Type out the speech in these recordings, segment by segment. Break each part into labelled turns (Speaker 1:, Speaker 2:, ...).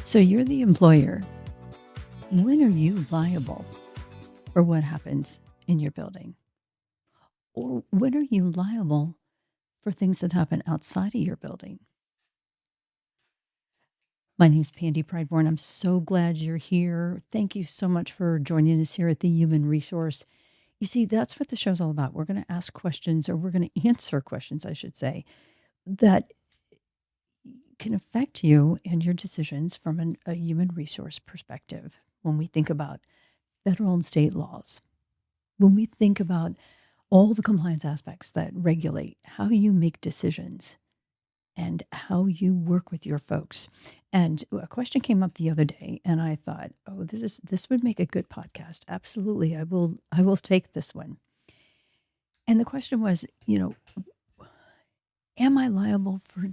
Speaker 1: So you're the employer. When are you liable for what happens in your building? Or when are you liable for things that happen outside of your building? My name's Pandy Prideborn. I'm so glad you're here. Thank you so much for joining us here at the Human Resource. You see, that's what the show's all about. We're going to ask questions, or we're going to answer questions, I should say, that can affect you and your decisions from a human resource perspective when we think about federal and state laws. When we think about all the compliance aspects that regulate how you make decisions and how you work with your folks. And a question came up the other day, and I thought, oh, this would make a good podcast. Absolutely, I will take this one. And the question was, am I liable for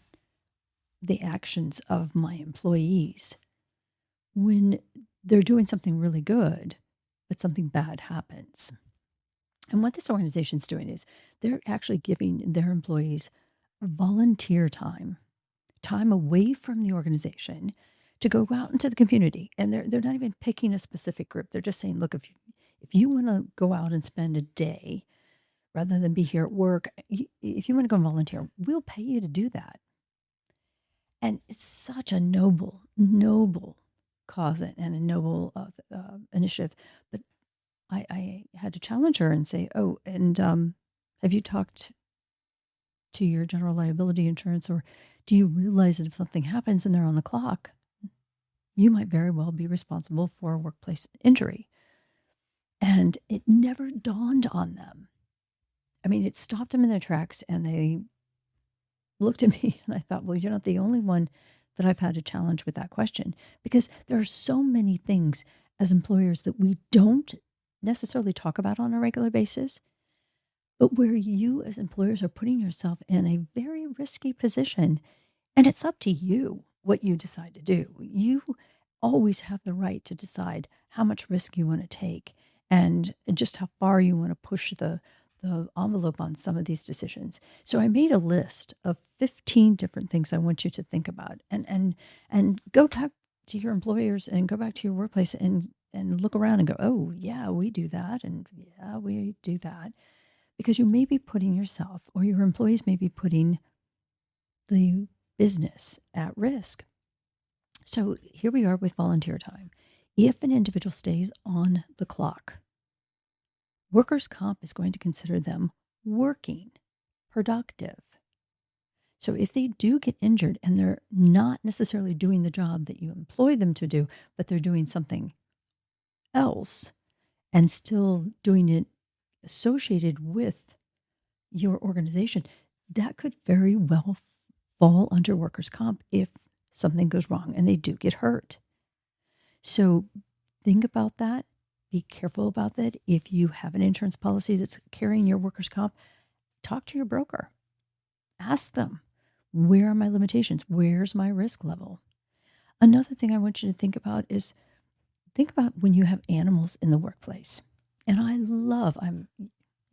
Speaker 1: the actions of my employees when they're doing something really good, but something bad happens? And what this organization's doing is they're actually giving their employees volunteer time away from the organization to go out into the community. And they're not even picking a specific group. They're just saying, look, if you want to go out and spend a day rather than be here at work, if you want to go and volunteer, we'll pay you to do that. And it's such a noble cause and a noble initiative. But I had to challenge her and say, oh, and have you talked to your general liability insurance, or do you realize that if something happens and they're on the clock, you might very well be responsible for a workplace injury? And it never dawned on them. I mean, it stopped them in their tracks, and they looked at me, and I thought, well, you're not the only one that I've had to challenge with that question, because there are so many things as employers that we don't necessarily talk about on a regular basis, but where you as employers are putting yourself in a very risky position, and it's up to you what you decide to do. You always have the right to decide how much risk you want to take and just how far you want to push the envelope on some of these decisions. So I made a list of 15 different things I want you to think about, and go back to your employers and go back to your workplace and look around and go, oh yeah, we do that, and yeah, we do that. Because you may be putting yourself or your employees may be putting the business at risk. So here we are with volunteer time. If an individual stays on the clock, workers' comp is going to consider them working, productive. So if they do get injured and they're not necessarily doing the job that you employ them to do, but they're doing something else and still doing it associated with your organization, that could very well fall under workers' comp if something goes wrong and they do get hurt. So think about that. Be careful about that. If you have an insurance policy that's carrying your workers' comp, talk to your broker. Ask them, where are my limitations? Where's my risk level? Another thing I want you to think about is when you have animals in the workplace. And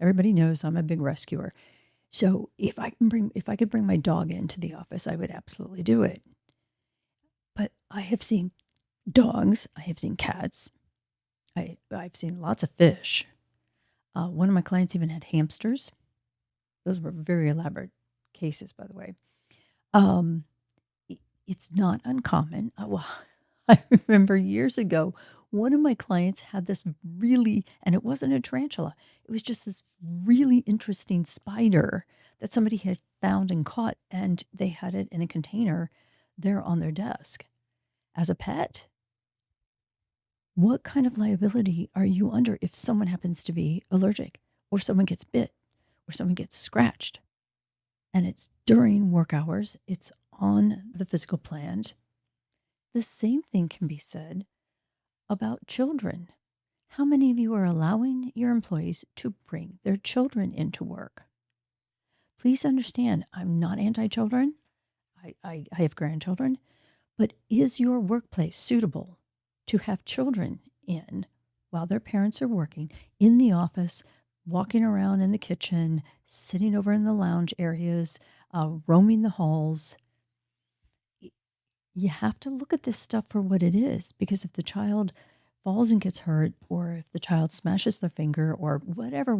Speaker 1: everybody knows I'm a big rescuer. So if I could bring my dog into the office, I would absolutely do it. But I have seen dogs, I have seen cats, I've seen lots of fish. One of my clients even had hamsters. Those were very elaborate cases, by the way. It's not uncommon. I remember years ago, one of my clients had this and it wasn't a tarantula. It was just this really interesting spider that somebody had found and caught, and they had it in a container there on their desk as a pet. What kind of liability are you under if someone happens to be allergic, or someone gets bit, or someone gets scratched? And it's during work hours, it's on the physical plant. The same thing can be said about children. How many of you are allowing your employees to bring their children into work? Please understand, I'm not anti-children. I have grandchildren. But is your workplace suitable to have children in while their parents are working in the office, walking around in the kitchen, sitting over in the lounge areas, roaming the halls? You have to look at this stuff for what it is, because if the child falls and gets hurt, or if the child smashes their finger, or whatever,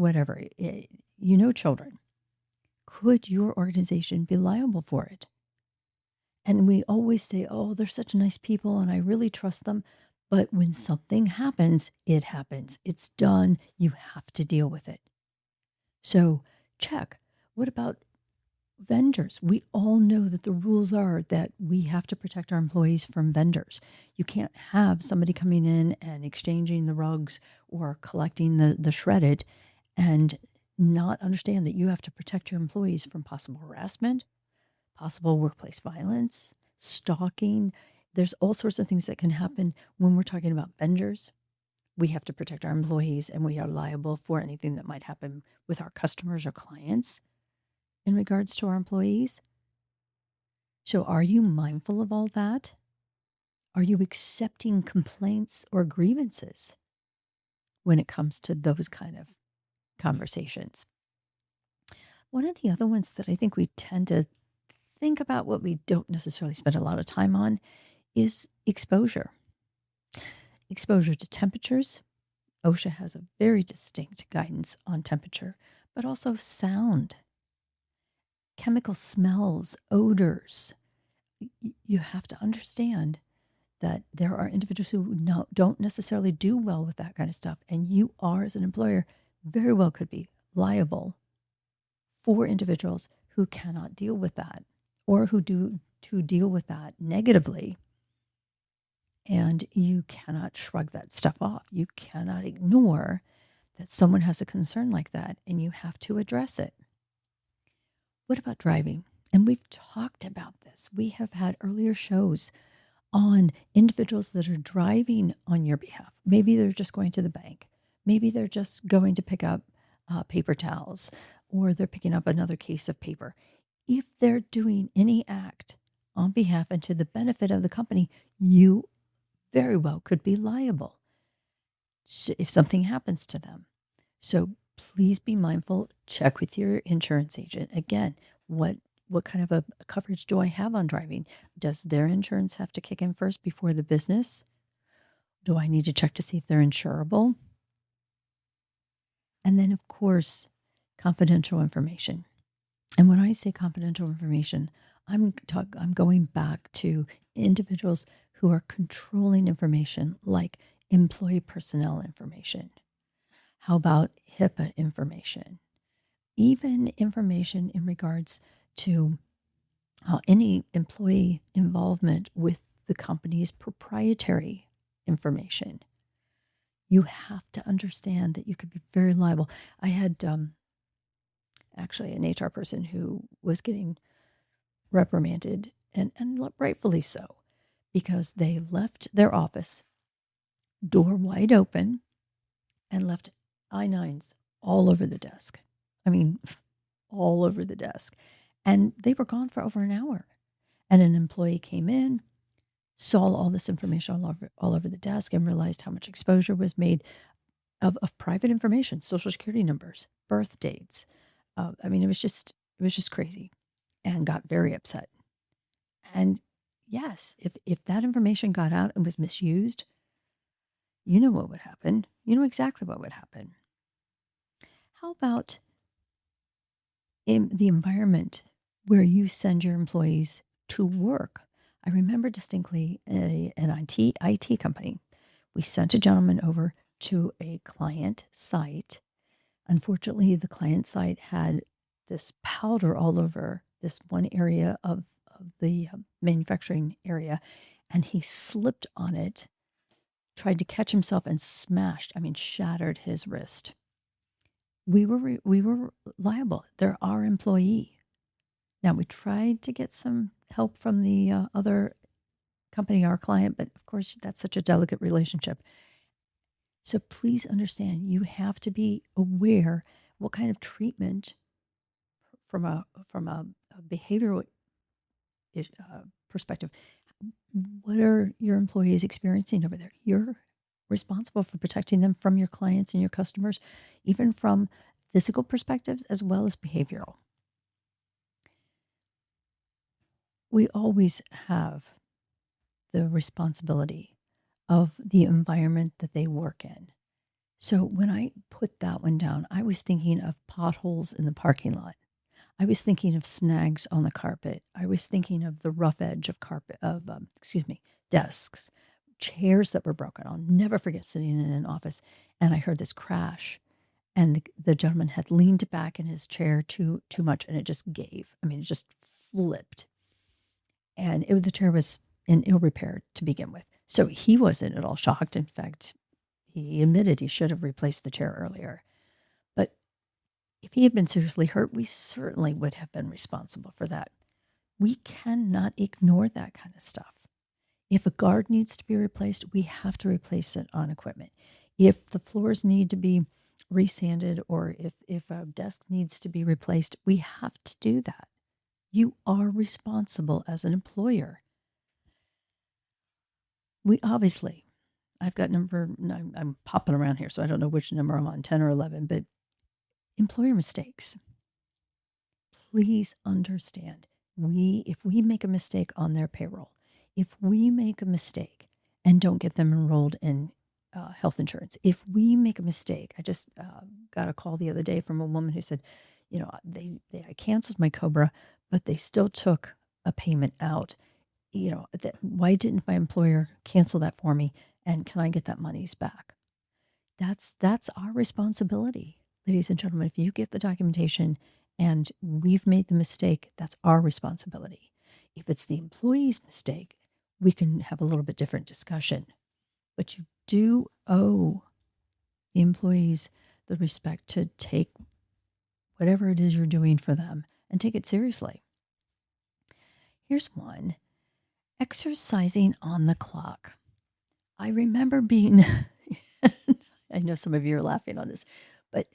Speaker 1: children, could your organization be liable for it? And we always say, oh, they're such nice people and I really trust them. But when something happens, it happens. It's done. You have to deal with it. So check. What about vendors? We all know that the rules are that we have to protect our employees from vendors. You can't have somebody coming in and exchanging the rugs or collecting the shredded and not understand that you have to protect your employees from possible harassment, possible workplace violence, stalking. There's all sorts of things that can happen when we're talking about vendors. We have to protect our employees, and we are liable for anything that might happen with our customers or clients in regards to our employees. So, are you mindful of all that? Are you accepting complaints or grievances when it comes to those kind of conversations? One of the other ones that I think we tend to think about, what we don't necessarily spend a lot of time on, is exposure. Exposure to temperatures. OSHA has a very distinct guidance on temperature, but also sound, chemical smells, odors. You have to understand that there are individuals who don't necessarily do well with that kind of stuff. And you are, as an employer, very well could be liable for individuals who cannot deal with that, or who do to deal with that negatively. And you cannot shrug that stuff off. You cannot ignore that someone has a concern like that, and you have to address it. What about driving? And we've talked about this. We have had earlier shows on individuals that are driving on your behalf. Maybe they're just going to the bank. Maybe they're just going to pick up paper towels, or they're picking up another case of paper. If they're doing any act on behalf and to the benefit of the company, you very well could be liable if something happens to them. So please be mindful. Check with your insurance agent. Again, what kind of a coverage do I have on driving? Does their insurance have to kick in first before the business? Do I need to check to see if they're insurable? And then, of course, confidential information. And when I say confidential information, I'm going back to individuals who are controlling information, like employee personnel information. How about HIPAA information? Even information in regards to any employee involvement with the company's proprietary information. You have to understand that you could be very liable. I had actually an HR person who was getting reprimanded, and rightfully so, because they left their office door wide open and left I-9s all over the desk. I mean, all over the desk. And they were gone for over an hour. And an employee came in, saw all this information all over the desk, and realized how much exposure was made of private information, Social Security numbers, birth dates. I mean, it was just crazy, and got very upset. And yes, if that information got out and was misused, you know what would happen. You know exactly what would happen. How about in the environment where you send your employees to work? I remember distinctly an IT company. We sent a gentleman over to a client site. Unfortunately, the client site had this powder all over this one area of the manufacturing area, and he slipped on it, tried to catch himself, and shattered his wrist. We were liable. They're our employee. Now, we tried to get some help from the other company, our client, but of course, that's such a delicate relationship. So please understand, you have to be aware what kind of treatment from a behavioral perspective. What are your employees experiencing over there? You're responsible for protecting them from your clients and your customers, even from physical perspectives as well as behavioral. We always have the responsibility of the environment that they work in. So when I put that one down, I was thinking of potholes in the parking lot. I was thinking of snags on the carpet. I was thinking of the rough edge of desks, chairs that were broken. I'll never forget sitting in an office and I heard this crash, and the gentleman had leaned back in his chair too much, and it just gave. I mean, it just flipped, and the chair was in ill repair to begin with. So he wasn't at all shocked. In fact, he admitted he should have replaced the chair earlier. But if he had been seriously hurt, we certainly would have been responsible for that. We cannot ignore that kind of stuff. If a guard needs to be replaced, we have to replace it on equipment. If the floors need to be resanded, or if a desk needs to be replaced, we have to do that. You are responsible as an employer. We obviously, I've got I'm popping around here, so I don't know which number I'm on, 10 or 11, but employer mistakes. Please understand, if we make a mistake on their payroll, if we make a mistake and don't get them enrolled in health insurance, if we make a mistake, I just got a call the other day from a woman who said, I canceled my COBRA, but they still took a payment out. Why didn't my employer cancel that for me? And can I get that monies back? That's our responsibility, ladies and gentlemen. If you get the documentation and we've made the mistake, that's our responsibility. If it's the employee's mistake, we can have a little bit different discussion. But you do owe the employees the respect to take whatever it is you're doing for them and take it seriously. Here's one: exercising on the clock. I remember being, I know some of you are laughing on this, but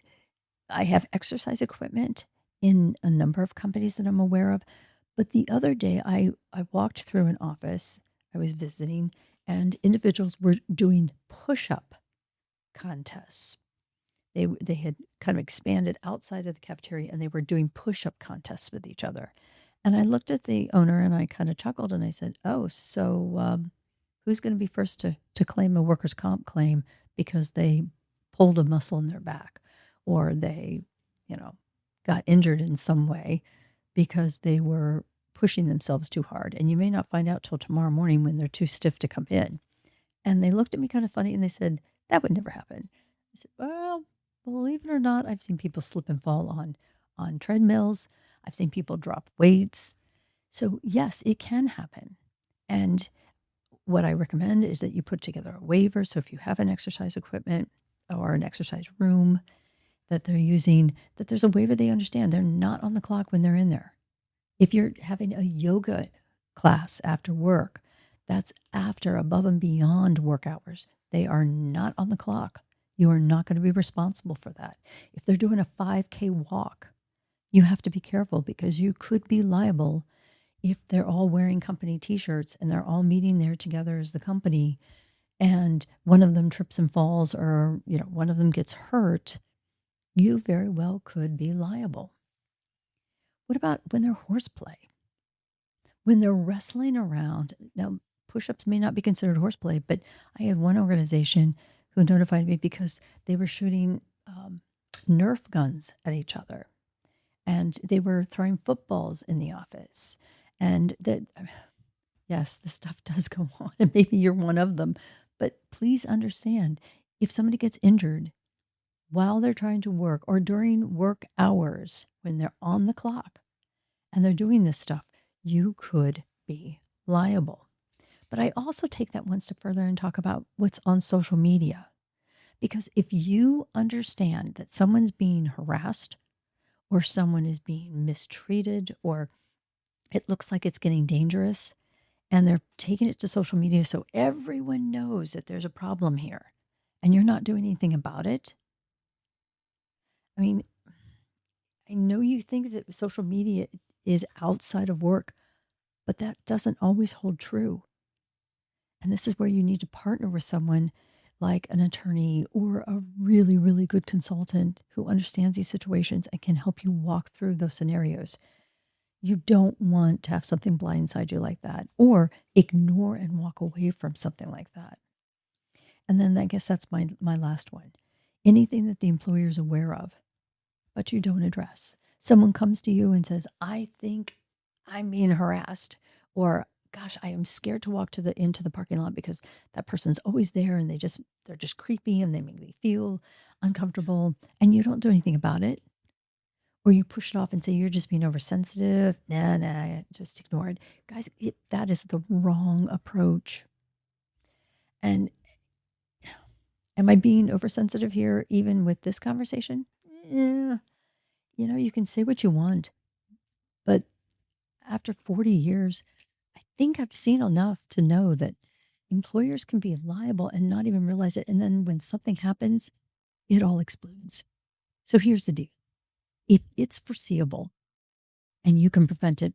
Speaker 1: I have exercise equipment in a number of companies that I'm aware of. But the other day I walked through an office I was visiting, and individuals were doing push-up contests. They had kind of expanded outside of the cafeteria, and they were doing push-up contests with each other. And I looked at the owner and I kind of chuckled and I said, "Oh, so who's going to be first to claim a workers' comp claim because they pulled a muscle in their back, or they, got injured in some way because they were pushing themselves too hard?" And you may not find out till tomorrow morning when they're too stiff to come in. And they looked at me kind of funny and they said, "That would never happen." I said, "Well, believe it or not, I've seen people slip and fall on treadmills. I've seen people drop weights. So yes, it can happen. And what I recommend is that you put together a waiver. So if you have an exercise equipment or an exercise room that they're using, that there's a waiver they understand. They're not on the clock when they're in there. If you're having a yoga class after work, that's after, above and beyond work hours. They are not on the clock. You are not going to be responsible for that. If they're doing a 5K walk, you have to be careful because you could be liable if they're all wearing company T-shirts and they're all meeting there together as the company, and one of them trips and falls, or one of them gets hurt. You very well could be liable. What about when they're horseplay? When they're wrestling around? Now, push-ups may not be considered horseplay, but I had one organization who notified me because they were shooting Nerf guns at each other, and they were throwing footballs in the office. And that, yes, this stuff does go on, and maybe you're one of them. But please understand, if somebody gets injured while they're trying to work or during work hours when they're on the clock and they're doing this stuff, you could be liable. But I also take that one step further and talk about what's on social media. Because if you understand that someone's being harassed or someone is being mistreated, or it looks like it's getting dangerous, and they're taking it to social media so everyone knows that there's a problem here, and you're not doing anything about it. I mean, I know you think that social media is outside of work, but that doesn't always hold true. And this is where you need to partner with someone like an attorney or a really, really good consultant who understands these situations and can help you walk through those scenarios. You don't want to have something blindside you like that, or ignore and walk away from something like that. And then I guess that's my last one. Anything that the employer is aware of, but you don't address. Someone comes to you and says, "I think I'm being harassed," or "Gosh, I am scared to walk into the parking lot because that person's always there and they're just creepy and they make me feel uncomfortable," and you don't do anything about it, or you push it off and say you're just being oversensitive. Nah, just ignore it. Guys, that is the wrong approach. And am I being oversensitive here, even with this conversation? Yeah. You can say what you want, but after 40 years, I think I've seen enough to know that employers can be liable and not even realize it. And then when something happens, it all explodes. So here's the deal. If it's foreseeable and you can prevent it,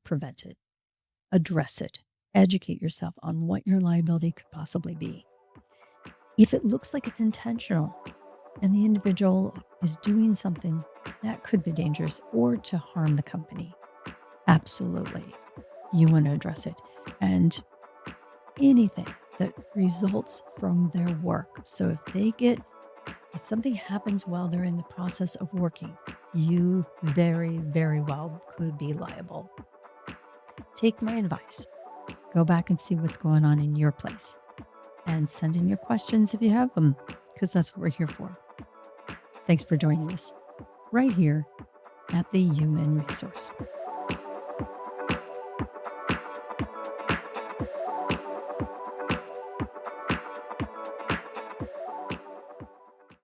Speaker 1: address it, educate yourself on what your liability could possibly be. If it looks like it's intentional and the individual is doing something that could be dangerous or to harm the company, absolutely, you want to address it. And anything that results from their work. So if something happens while they're in the process of working, you very, very well could be liable. Take my advice. Go back and see what's going on in your place and send in your questions if you have them, because that's what we're here for. Thanks for joining us right here at the Human Resource.